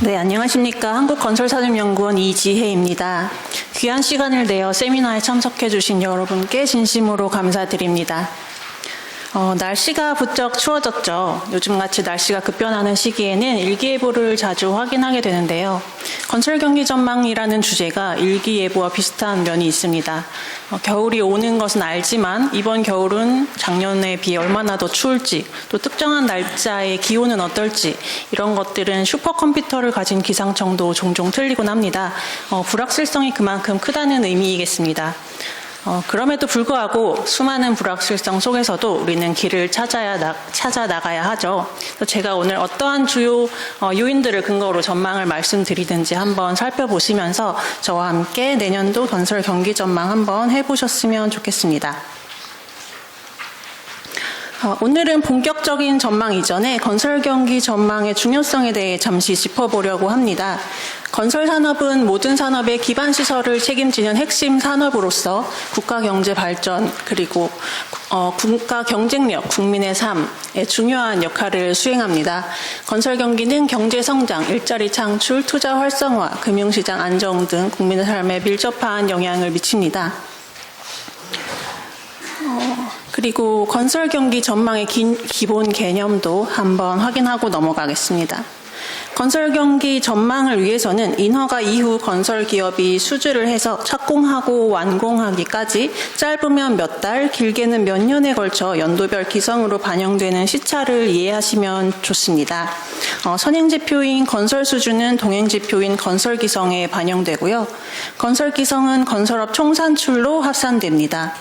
네, 안녕하십니까. 한국건설산업연구원 이지혜입니다. 귀한 시간을 내어 세미나에 참석해 주신 여러분께 진심으로 감사드립니다. 날씨가 부쩍 추워졌죠. 요즘같이 날씨가 급변하는 시기에는 일기예보를 자주 확인하게 되는데요. 건설경기 전망이라는 주제가 일기예보와 비슷한 면이 있습니다. 겨울이 오는 것은 알지만 이번 겨울은 작년에 비해 얼마나 더 추울지, 또 특정한 날짜의 기온은 어떨지 이런 것들은 슈퍼컴퓨터를 가진 기상청도 종종 틀리곤 합니다. 불확실성이 그만큼 크다는 의미이겠습니다. 그럼에도 불구하고 수많은 불확실성 속에서도 우리는 길을 찾아 나가야 하죠. 제가 오늘 어떠한 주요 요인들을 근거로 전망을 말씀드리든지 한번 살펴보시면서 저와 함께 내년도 건설 경기 전망 한번 해보셨으면 좋겠습니다. 오늘은 본격적인 전망 이전에 건설 경기 전망의 중요성에 대해 잠시 짚어보려고 합니다. 건설 산업은 모든 산업의 기반 시설을 책임지는 핵심 산업으로서 국가 경제 발전 그리고 국가 경쟁력, 국민의 삶에 중요한 역할을 수행합니다. 건설 경기는 경제 성장, 일자리 창출, 투자 활성화, 금융시장 안정 등 국민의 삶에 밀접한 영향을 미칩니다. 그리고 건설 경기 전망의 기본 개념도 한번 확인하고 넘어가겠습니다. 건설 경기 전망을 위해서는 인허가 이후 건설 기업이 수주를 해서 착공하고 완공하기까지 짧으면 몇 달, 길게는 몇 년에 걸쳐 연도별 기성으로 반영되는 시차를 이해하시면 좋습니다. 선행지표인 건설 수주는 동행지표인 건설 기성에 반영되고요. 건설 기성은 건설업 총산출로 합산됩니다.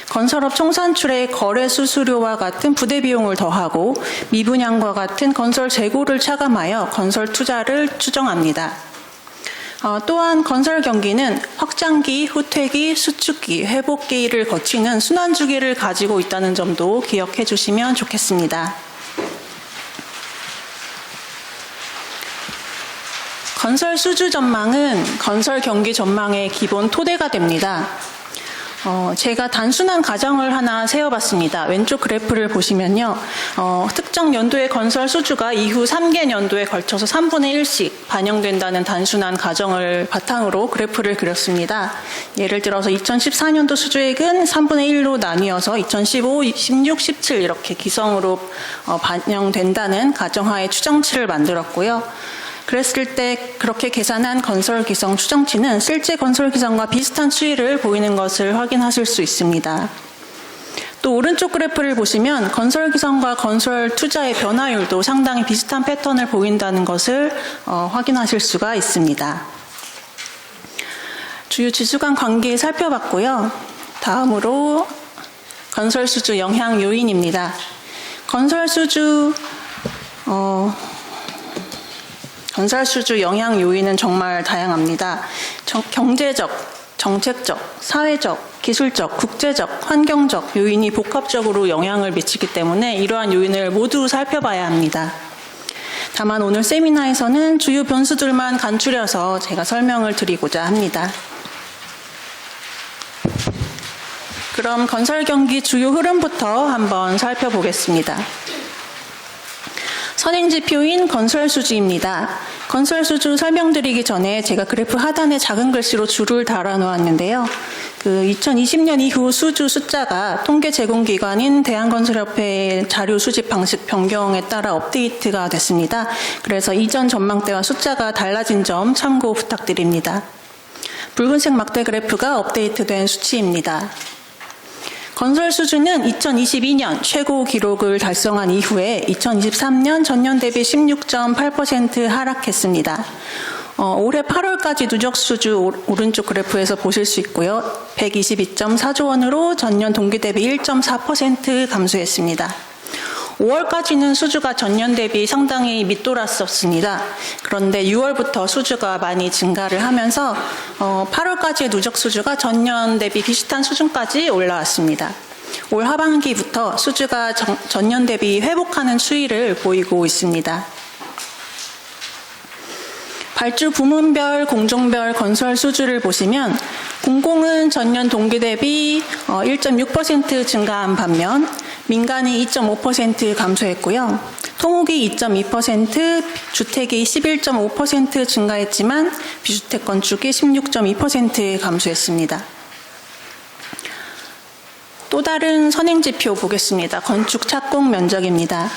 건설업 총산출에 거래 수수료와 같은 부대 비용을 더하고 미분양과 같은 건설 재고를 차감하여 건설 투자를 추정합니다. 또한 건설 경기는 확장기, 후퇴기, 수축기, 회복기를 거치는 순환주기를 가지고 있다는 점도 기억해 주시면 좋겠습니다. 건설 수주 전망은 건설 경기 전망의 기본 토대가 됩니다. 제가 단순한 가정을 하나 세어봤습니다. 왼쪽 그래프를 보시면요. 특정 연도의 건설 수주가 이후 3개 연도에 걸쳐서 3분의 1씩 반영된다는 단순한 가정을 바탕으로 그래프를 그렸습니다. 예를 들어서 2014년도 수주액은 3분의 1로 나뉘어서 2015, 16, 17 이렇게 기성으로 반영된다는 가정하에 추정치를 만들었고요. 그랬을 때 그렇게 계산한 건설 기성 추정치는 실제 건설 기성과 비슷한 추이를 보이는 것을 확인하실 수 있습니다. 또 오른쪽 그래프를 보시면 건설 기성과 건설 투자의 변화율도 상당히 비슷한 패턴을 보인다는 것을 확인하실 수가 있습니다. 주요 지수 간 관계 살펴봤고요. 다음으로 건설 수주 영향 요인입니다. 건설 수주 영향 요인은 정말 다양합니다. 경제적, 정책적, 사회적, 기술적, 국제적, 환경적 요인이 복합적으로 영향을 미치기 때문에 이러한 요인을 모두 살펴봐야 합니다. 다만 오늘 세미나에서는 주요 변수들만 간추려서 제가 설명을 드리고자 합니다. 그럼 건설 경기 주요 흐름부터 한번 살펴보겠습니다. 선행지표인 건설 수주입니다. 건설 수주 설명드리기 전에 제가 그래프 하단에 작은 글씨로 줄을 달아 놓았는데요. 2020년 이후 수주 숫자가 통계 제공기관인 대한건설협회의 자료 수집 방식 변경에 따라 업데이트가 됐습니다. 그래서 이전 전망 때와 숫자가 달라진 점 참고 부탁드립니다. 붉은색 막대 그래프가 업데이트된 수치입니다. 건설 수주는 2022년 최고 기록을 달성한 이후에 2023년 전년 대비 16.8% 하락했습니다. 올해 8월까지 누적 수주 오른쪽 그래프에서 보실 수 있고요. 122.4조 원으로 전년 동기 대비 1.4% 감소했습니다. 5월까지는 수주가 전년 대비 상당히 밑돌았었습니다. 그런데 6월부터 수주가 많이 증가를 하면서 8월까지의 누적 수주가 전년 대비 비슷한 수준까지 올라왔습니다. 올 하반기부터 수주가 전년 대비 회복하는 추이를 보이고 있습니다. 발주 부문별, 공종별 건설 수주를 보시면 공공은 전년 동기 대비 1.6% 증가한 반면 민간이 2.5% 감소했고요. 토목이 2.2%, 주택이 11.5% 증가했지만 비주택 건축이 16.2% 감소했습니다. 또 다른 선행지표 보겠습니다. 건축 착공 면적입니다.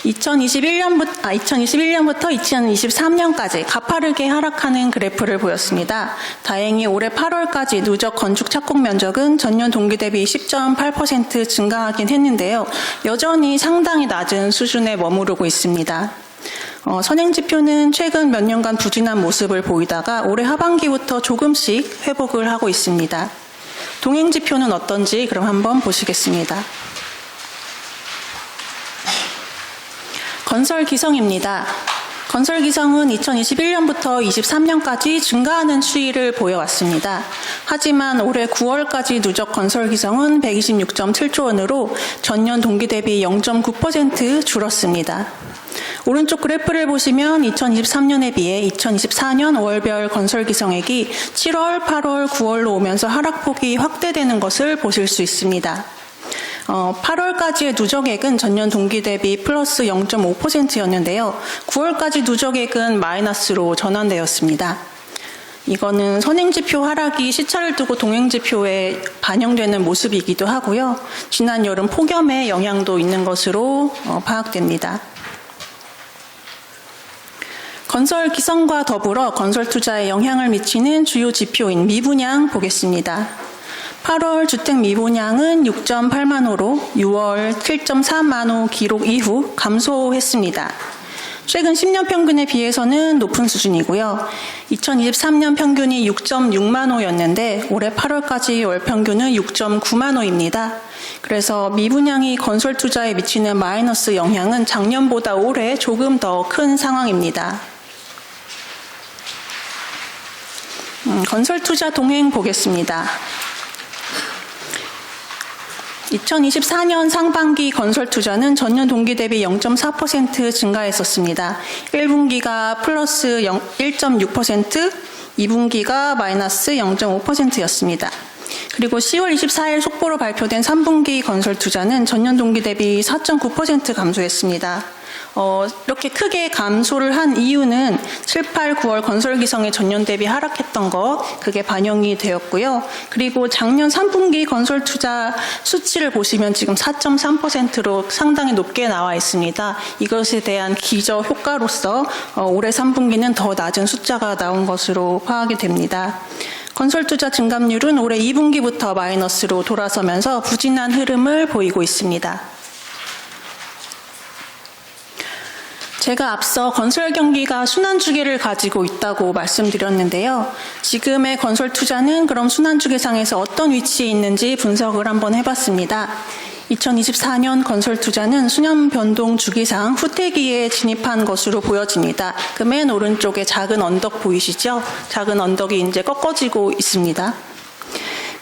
2021년부터 2023년까지 가파르게 하락하는 그래프를 보였습니다. 다행히 올해 8월까지 누적 건축 착공 면적은 전년 동기 대비 10.8% 증가하긴 했는데요. 여전히 상당히 낮은 수준에 머무르고 있습니다. 선행지표는 최근 몇 년간 부진한 모습을 보이다가 올해 하반기부터 조금씩 회복을 하고 있습니다. 동행지표는 어떤지 그럼 한번 보시겠습니다. 건설기성입니다. 건설기성은 2021년부터 23년까지 증가하는 추이를 보여왔습니다. 하지만 올해 9월까지 누적 건설기성은 126.7조 원으로 전년 동기 대비 0.9% 줄었습니다. 오른쪽 그래프를 보시면 2023년에 비해 2024년 월별 건설기성액이 7월, 8월, 9월로 오면서 하락폭이 확대되는 것을 보실 수 있습니다. 8월까지의 누적액은 전년 동기 대비 플러스 0.5%였는데요. 9월까지 누적액은 마이너스로 전환되었습니다. 이거는 선행지표 하락이 시차를 두고 동행지표에 반영되는 모습이기도 하고요. 지난 여름 폭염의 영향도 있는 것으로 파악됩니다. 건설 기성과 더불어 건설 투자에 영향을 미치는 주요 지표인 미분양 보겠습니다. 8월 주택 미분양은 6.8만 호로 6월 7.4만 호 기록 이후 감소했습니다. 최근 10년 평균에 비해서는 높은 수준이고요. 2023년 평균이 6.6만 호였는데 올해 8월까지 월 평균은 6.9만 호입니다. 그래서 미분양이 건설 투자에 미치는 마이너스 영향은 작년보다 올해 조금 더 큰 상황입니다. 건설 투자 동행 보겠습니다. 2024년 상반기 건설 투자는 전년 동기 대비 0.4% 증가했었습니다. 1분기가 플러스 1.6%, 2분기가 마이너스 0.5%였습니다. 그리고 10월 24일 속보로 발표된 3분기 건설 투자는 전년 동기 대비 4.9% 감소했습니다. 이렇게 크게 감소를 한 이유는 7, 8, 9월 건설기성의 전년 대비 하락했던 것, 그게 반영이 되었고요. 그리고 작년 3분기 건설 투자 수치를 보시면 지금 4.3%로 상당히 높게 나와 있습니다. 이것에 대한 기저 효과로서 올해 3분기는 더 낮은 숫자가 나온 것으로 파악이 됩니다. 건설투자 증감률은 올해 2분기부터 마이너스로 돌아서면서 부진한 흐름을 보이고 있습니다. 제가 앞서 건설 경기가 순환주기를 가지고 있다고 말씀드렸는데요. 지금의 건설 투자는 그럼 순환주기상에서 어떤 위치에 있는지 분석을 한번 해봤습니다. 2024년 건설 투자는 수년 변동 주기상 후퇴기에 진입한 것으로 보여집니다. 그 맨 오른쪽에 작은 언덕 보이시죠? 작은 언덕이 이제 꺾어지고 있습니다.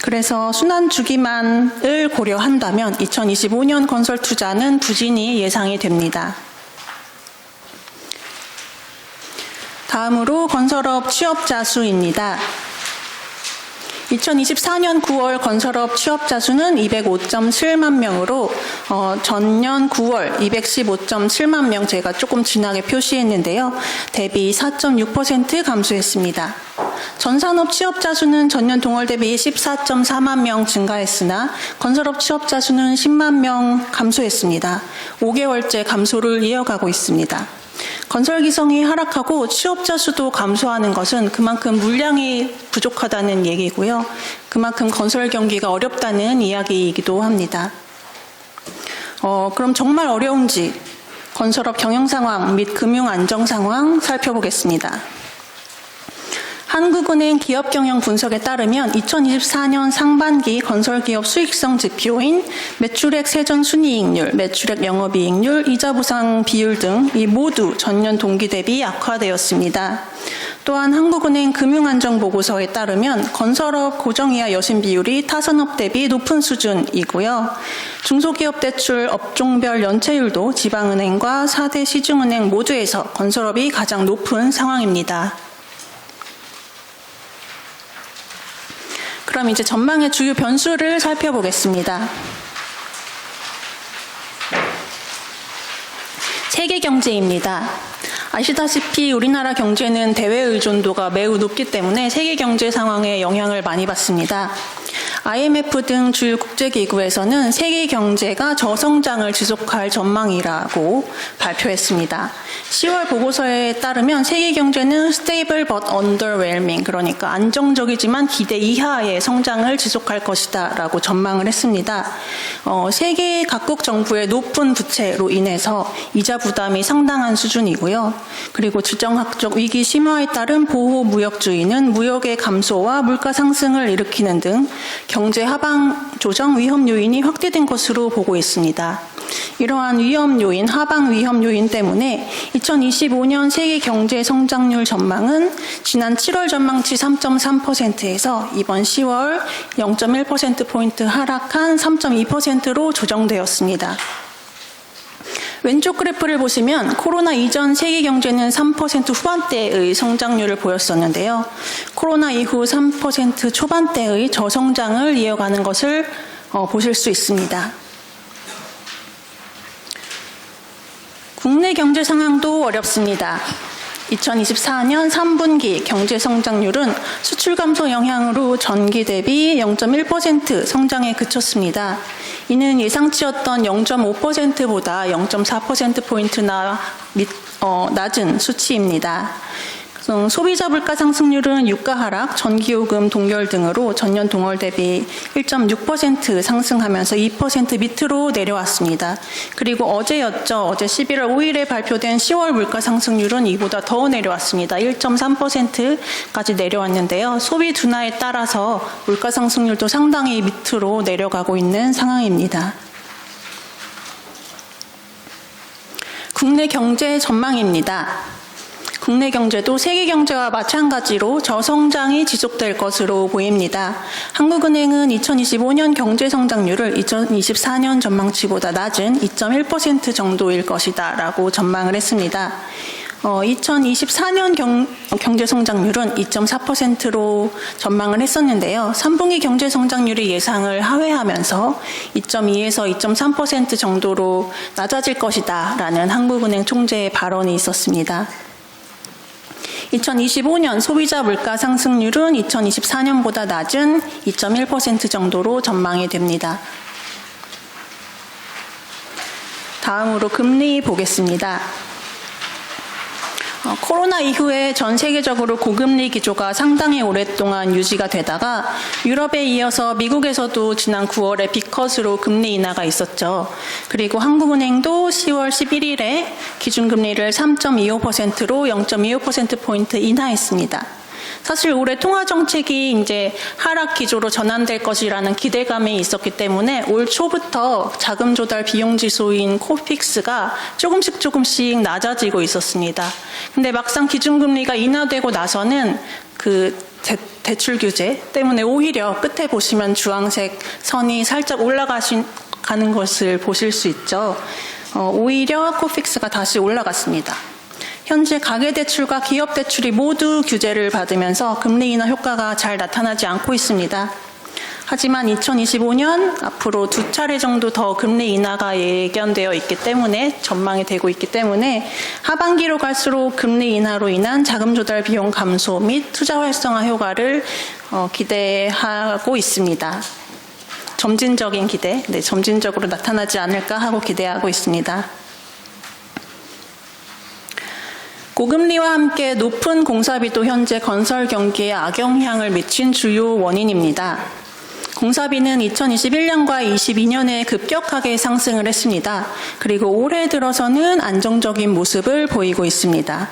그래서 순환 주기만을 고려한다면 2025년 건설 투자는 부진이 예상이 됩니다. 다음으로 건설업 취업자 수입니다. 2024년 9월 건설업 취업자 수는 205.7만 명으로 전년 9월 215.7만 명 제가 조금 진하게 표시했는데요. 대비 4.6% 감소했습니다. 전산업 취업자 수는 전년 동월 대비 14.4만 명 증가했으나 건설업 취업자 수는 10만 명 감소했습니다. 5개월째 감소를 이어가고 있습니다. 건설 기성이 하락하고 취업자 수도 감소하는 것은 그만큼 물량이 부족하다는 얘기고요. 그만큼 건설 경기가 어렵다는 이야기이기도 합니다. 그럼 정말 어려운지 건설업 경영 상황 및 금융 안정 상황 살펴보겠습니다. 한국은행 기업경영 분석에 따르면 2024년 상반기 건설기업 수익성 지표인 매출액 세전순이익률, 매출액 영업이익률, 이자보상 비율 등 이 모두 전년 동기 대비 악화되었습니다. 또한 한국은행 금융안정보고서에 따르면 건설업 고정이하 여신 비율이 타산업 대비 높은 수준이고요. 중소기업 대출 업종별 연체율도 지방은행과 4대 시중은행 모두에서 건설업이 가장 높은 상황입니다. 그럼 이제 전망의 주요 변수를 살펴보겠습니다. 세계 경제입니다. 아시다시피 우리나라 경제는 대외 의존도가 매우 높기 때문에 세계 경제 상황에 영향을 많이 받습니다. IMF 등 주요 국제기구에서는 세계 경제가 저성장을 지속할 전망이라고 발표했습니다. 10월 보고서에 따르면 세계 경제는 stable but underwhelming, 그러니까 안정적이지만 기대 이하의 성장을 지속할 것이다 라고 전망을 했습니다. 세계 각국 정부의 높은 부채로 인해서 이자 부담이 상당한 수준이고요. 그리고 지정학적 위기 심화에 따른 보호 무역주의는 무역의 감소와 물가 상승을 일으키는 등 경제 하방 조정 위험 요인이 확대된 것으로 보고 있습니다. 이러한 위험 요인, 하방 위험 요인 때문에 2025년 세계 경제 성장률 전망은 지난 7월 전망치 3.3%에서 이번 10월 0.1%포인트 하락한 3.2%로 조정되었습니다. 왼쪽 그래프를 보시면 코로나 이전 세계 경제는 3% 후반대의 성장률을 보였었는데요. 코로나 이후 3% 초반대의 저성장을 이어가는 것을 보실 수 있습니다. 국내 경제 상황도 어렵습니다. 2024년 3분기 경제 성장률은 수출 감소 영향으로 전기 대비 0.1% 성장에 그쳤습니다. 이는 예상치였던 0.5%보다 0.4%포인트나 낮은 수치입니다. 소비자 물가 상승률은 유가 하락, 전기요금 동결 등으로 전년 동월 대비 1.6% 상승하면서 2% 밑으로 내려왔습니다. 그리고 어제였죠. 어제 11월 5일에 발표된 10월 물가 상승률은 이보다 더 내려왔습니다. 1.3%까지 내려왔는데요. 소비 둔화에 따라서 물가 상승률도 상당히 밑으로 내려가고 있는 상황입니다. 국내 경제 전망입니다. 국내 경제도 세계 경제와 마찬가지로 저성장이 지속될 것으로 보입니다. 한국은행은 2025년 경제 성장률을 2024년 전망치보다 낮은 2.1% 정도일 것이다 라고 전망을 했습니다. 2024년 경제 성장률은 2.4%로 전망을 했었는데요. 3분기 경제 성장률이 예상을 하회하면서 2.2에서 2.3% 정도로 낮아질 것이다 라는 한국은행 총재의 발언이 있었습니다. 2025년 소비자 물가 상승률은 2024년보다 낮은 2.1% 정도로 전망이 됩니다. 다음으로 금리 보겠습니다. 코로나 이후에 전 세계적으로 고금리 기조가 상당히 오랫동안 유지가 되다가 유럽에 이어서 미국에서도 지난 9월에 빅컷으로 금리 인하가 있었죠. 그리고 한국은행도 10월 11일에 기준금리를 3.25%로 0.25%포인트 인하했습니다. 사실 올해 통화정책이 이제 하락 기조로 전환될 것이라는 기대감이 있었기 때문에 올 초부터 자금 조달 비용 지수인 코픽스가 조금씩 낮아지고 있었습니다. 근데 막상 기준금리가 인하되고 나서는 그 대출 규제 때문에 오히려 끝에 보시면 주황색 선이 살짝 올라가는 것을 보실 수 있죠. 오히려 코픽스가 다시 올라갔습니다. 현재 가계대출과 기업대출이 모두 규제를 받으면서 금리 인하 효과가 잘 나타나지 않고 있습니다. 하지만 2025년 앞으로 2차례 정도 더 금리 인하가 예견되어 있기 때문에 전망이 되고 있기 때문에 하반기로 갈수록 금리 인하로 인한 자금 조달 비용 감소 및 투자 활성화 효과를 기대하고 있습니다. 점진적인 기대, 점진적으로 나타나지 않을까 하고 기대하고 있습니다. 고금리와 함께 높은 공사비도 현재 건설 경기에 악영향을 미친 주요 원인입니다. 공사비는 2021년과 22년에 급격하게 상승을 했습니다. 그리고 올해 들어서는 안정적인 모습을 보이고 있습니다.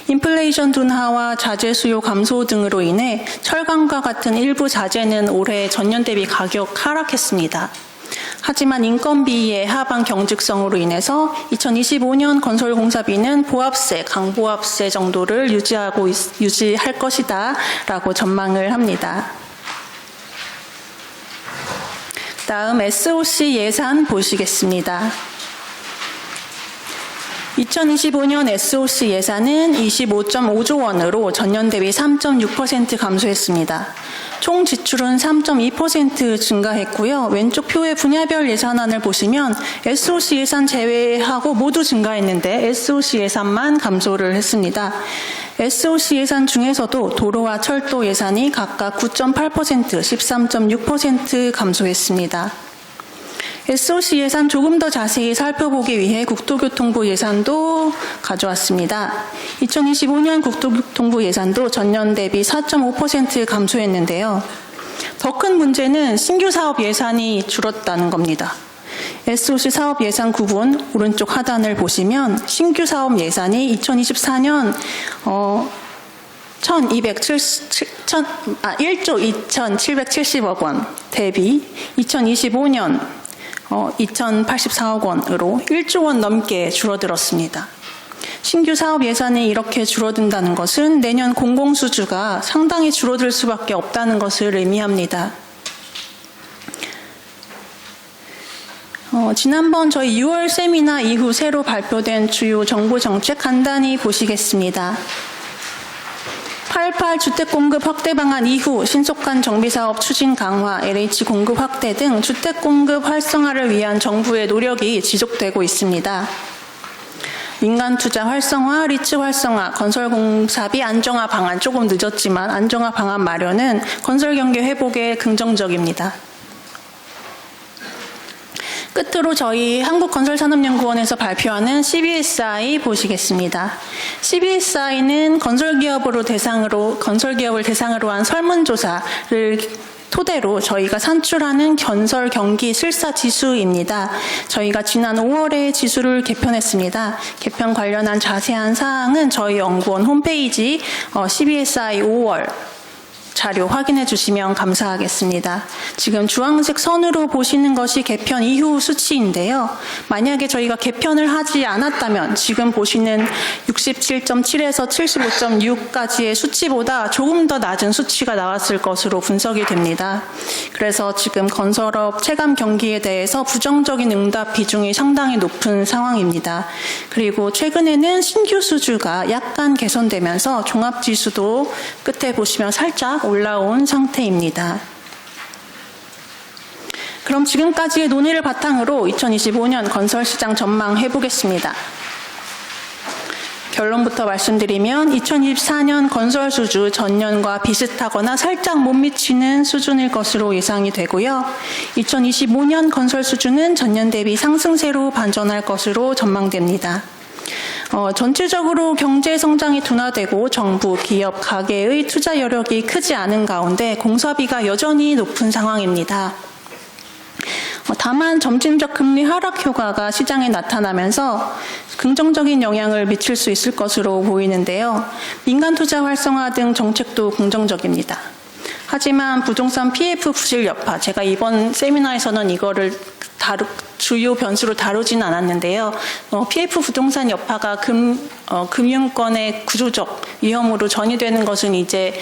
인플레이션 둔화와 자재 수요 감소 등으로 인해 철강과 같은 일부 자재는 올해 전년 대비 가격 하락했습니다. 하지만 인건비의 하방 경직성으로 인해서 2025년 건설공사비는 보합세, 강보합세 정도를 유지할 것이다 라고 전망을 합니다. 다음 SOC 예산 보시겠습니다. 2025년 SOC 예산은 25.5조 원으로 전년 대비 3.6% 감소했습니다. 총 지출은 3.2% 증가했고요. 왼쪽 표의 분야별 예산안을 보시면 SOC 예산 제외하고 모두 증가했는데 SOC 예산만 감소를 했습니다. SOC 예산 중에서도 도로와 철도 예산이 각각 9.8%, 13.6% 감소했습니다. SOC 예산 조금 더 자세히 살펴보기 위해 국토교통부 예산도 가져왔습니다. 2025년 국토교통부 예산도 전년 대비 4.5% 감소했는데요. 더 큰 문제는 신규 사업 예산이 줄었다는 겁니다. SOC 사업 예산 구분 오른쪽 하단을 보시면 신규 사업 예산이 2024년 1조 2,770억 원 대비 2025년 2,084억 원으로 1조 원 넘게 줄어들었습니다. 신규 사업 예산이 이렇게 줄어든다는 것은 내년 공공수주가 상당히 줄어들 수밖에 없다는 것을 의미합니다. 지난번 저희 6월 세미나 이후 새로 발표된 주요 정부 정책 간단히 보시겠습니다. 8.8 주택공급 확대 방안 이후 신속한 정비사업 추진 강화, LH 공급 확대 등 주택공급 활성화를 위한 정부의 노력이 지속되고 있습니다. 민간 투자 활성화, 리츠 활성화, 건설공사비 안정화 방안 조금 늦었지만 안정화 방안 마련은 건설 경기 회복에 긍정적입니다. 끝으로 저희 한국건설산업연구원에서 발표하는 CBSI 보시겠습니다. CBSI는 건설기업을 대상으로 한 설문조사를 토대로 저희가 산출하는 건설 경기 실사 지수입니다. 저희가 지난 5월에 지수를 개편했습니다. 개편 관련한 자세한 사항은 저희 연구원 홈페이지 CBSI 5월 자료 확인해 주시면 감사하겠습니다. 지금 주황색 선으로 보시는 것이 개편 이후 수치인데요. 만약에 저희가 개편을 하지 않았다면 지금 보시는 67.7에서 75.6까지의 수치보다 조금 더 낮은 수치가 나왔을 것으로 분석이 됩니다. 그래서 지금 건설업 체감 경기에 대해서 부정적인 응답 비중이 상당히 높은 상황입니다. 그리고 최근에는 신규 수주가 약간 개선되면서 종합지수도 끝에 보시면 살짝 올라온 상태입니다. 그럼 지금까지의 논의를 바탕으로 2025년 건설시장 전망해 보겠습니다. 결론부터 말씀드리면 2024년 건설 수주 전년과 비슷하거나 살짝 못 미치는 수준일 것으로 예상이 되고요. 2025년 건설 수주는 전년 대비 상승세로 반전할 것으로 전망됩니다. 전체적으로 경제 성장이 둔화되고 정부, 기업, 가계의 투자 여력이 크지 않은 가운데 공사비가 여전히 높은 상황입니다. 다만 점진적 금리 하락 효과가 시장에 나타나면서 긍정적인 영향을 미칠 수 있을 것으로 보이는데요. 민간 투자 활성화 등 정책도 긍정적입니다. 하지만 부동산 PF 부실 여파, 제가 이번 세미나에서는 이거를 주요 변수로 다루지는 않았는데요. PF 부동산 여파가 금융권의 구조적 위험으로 전이되는 것은 이제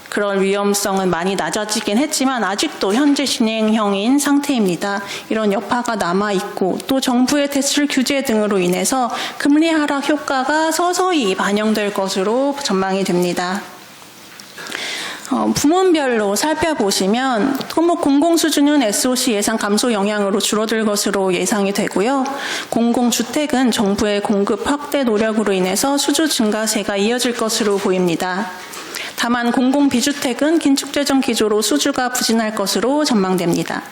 그런 위험성은 많이 낮아지긴 했지만 아직도 현재 진행형인 상태입니다. 이런 여파가 남아있고 또 정부의 대출 규제 등으로 인해서 금리 하락 효과가 서서히 반영될 것으로 전망이 됩니다. 부문별로 살펴보시면 토목 공공수주는 SOC 예산 감소 영향으로 줄어들 것으로 예상이 되고요. 공공주택은 정부의 공급 확대 노력으로 인해서 수주 증가세가 이어질 것으로 보입니다. 다만 공공비주택은 긴축재정 기조로 수주가 부진할 것으로 전망됩니다.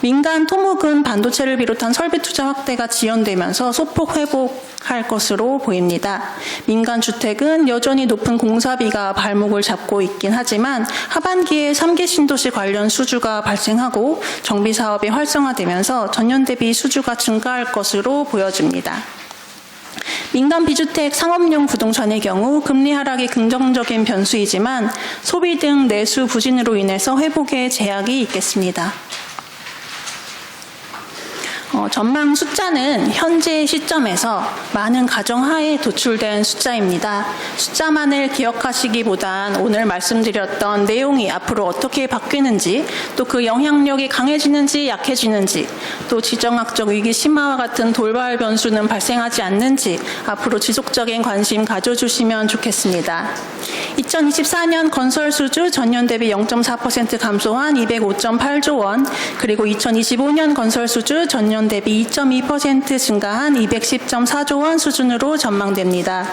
민간 토목은 반도체를 비롯한 설비 투자 확대가 지연되면서 소폭 회복할 것으로 보입니다. 민간 주택은 여전히 높은 공사비가 발목을 잡고 있긴 하지만 하반기에 3기 신도시 관련 수주가 발생하고 정비 사업이 활성화되면서 전년 대비 수주가 증가할 것으로 보여집니다. 민간 비주택 상업용 부동산의 경우 금리 하락이 긍정적인 변수이지만 소비 등 내수 부진으로 인해서 회복에 제약이 있겠습니다. 전망 숫자는 현재 시점에서 많은 가정하에 도출된 숫자입니다. 숫자만을 기억하시기보단 오늘 말씀드렸던 내용이 앞으로 어떻게 바뀌는지, 또 그 영향력이 강해지는지 약해지는지, 또 지정학적 위기 심화와 같은 돌발 변수는 발생하지 않는지 앞으로 지속적인 관심 가져주시면 좋겠습니다. 2024년 건설 수주 전년 대비 0.4% 감소한 205.8조 원, 그리고 2025년 건설 수주 전년 대비 2.2% 증가한 210.4조 원 수준으로 전망됩니다.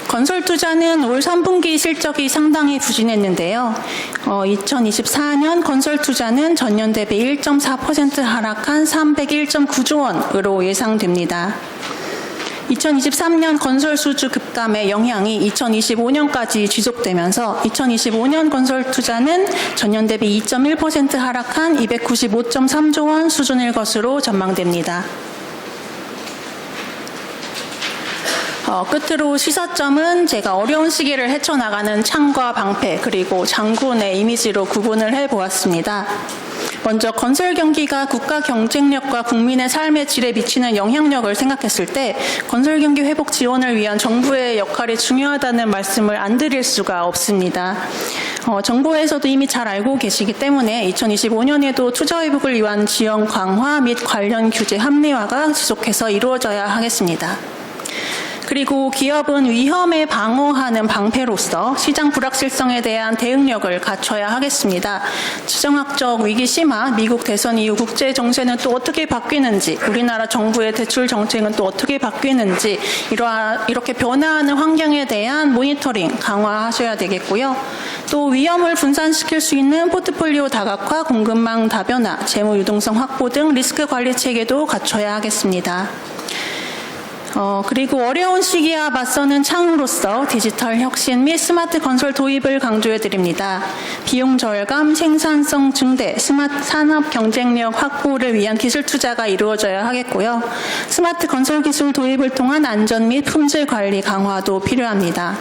건설 투자는 올 3분기 실적이 상당히 부진했는데요. 2024년 건설 투자는 전년 대비 1.4% 하락한 301.9조 원으로 예상됩니다. 2023년 건설 수주 급감의 영향이 2025년까지 지속되면서 2025년 건설 투자는 전년 대비 2.1% 하락한 295.3조 원 수준일 것으로 전망됩니다. 끝으로 시사점은 제가 어려운 시기를 헤쳐나가는 창과 방패, 그리고 장군의 이미지로 구분을 해보았습니다. 먼저 건설 경기가 국가 경쟁력과 국민의 삶의 질에 미치는 영향력을 생각했을 때 건설 경기 회복 지원을 위한 정부의 역할이 중요하다는 말씀을 안 드릴 수가 없습니다. 정부에서도 이미 잘 알고 계시기 때문에 2025년에도 투자 회복을 위한 지원 강화 및 관련 규제 합리화가 지속해서 이루어져야 하겠습니다. 그리고 기업은 위험에 방어하는 방패로서 시장 불확실성에 대한 대응력을 갖춰야 하겠습니다. 지정학적 위기 심화, 미국 대선 이후 국제 정세는 또 어떻게 바뀌는지, 우리나라 정부의 대출 정책은 또 어떻게 바뀌는지 이렇게 변화하는 환경에 대한 모니터링 강화하셔야 되겠고요. 또 위험을 분산시킬 수 있는 포트폴리오 다각화, 공급망 다변화, 재무 유동성 확보 등 리스크 관리 체계도 갖춰야 하겠습니다. 그리고 어려운 시기와 맞서는 창으로서 디지털 혁신 및 스마트 건설 도입을 강조해 드립니다. 비용 절감, 생산성 증대, 스마트 산업 경쟁력 확보를 위한 기술 투자가 이루어져야 하겠고요. 스마트 건설 기술 도입을 통한 안전 및 품질 관리 강화도 필요합니다.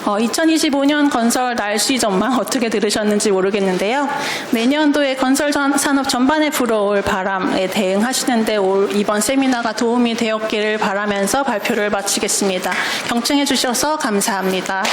2025년 건설 날씨 전망 어떻게 들으셨는지 모르겠는데요. 내년도에 건설 산업 전반에 불어올 바람에 대응하시는데 이번 세미나가 도움이 되었기를 바라면서 발표를 마치겠습니다. 경청해 주셔서 감사합니다.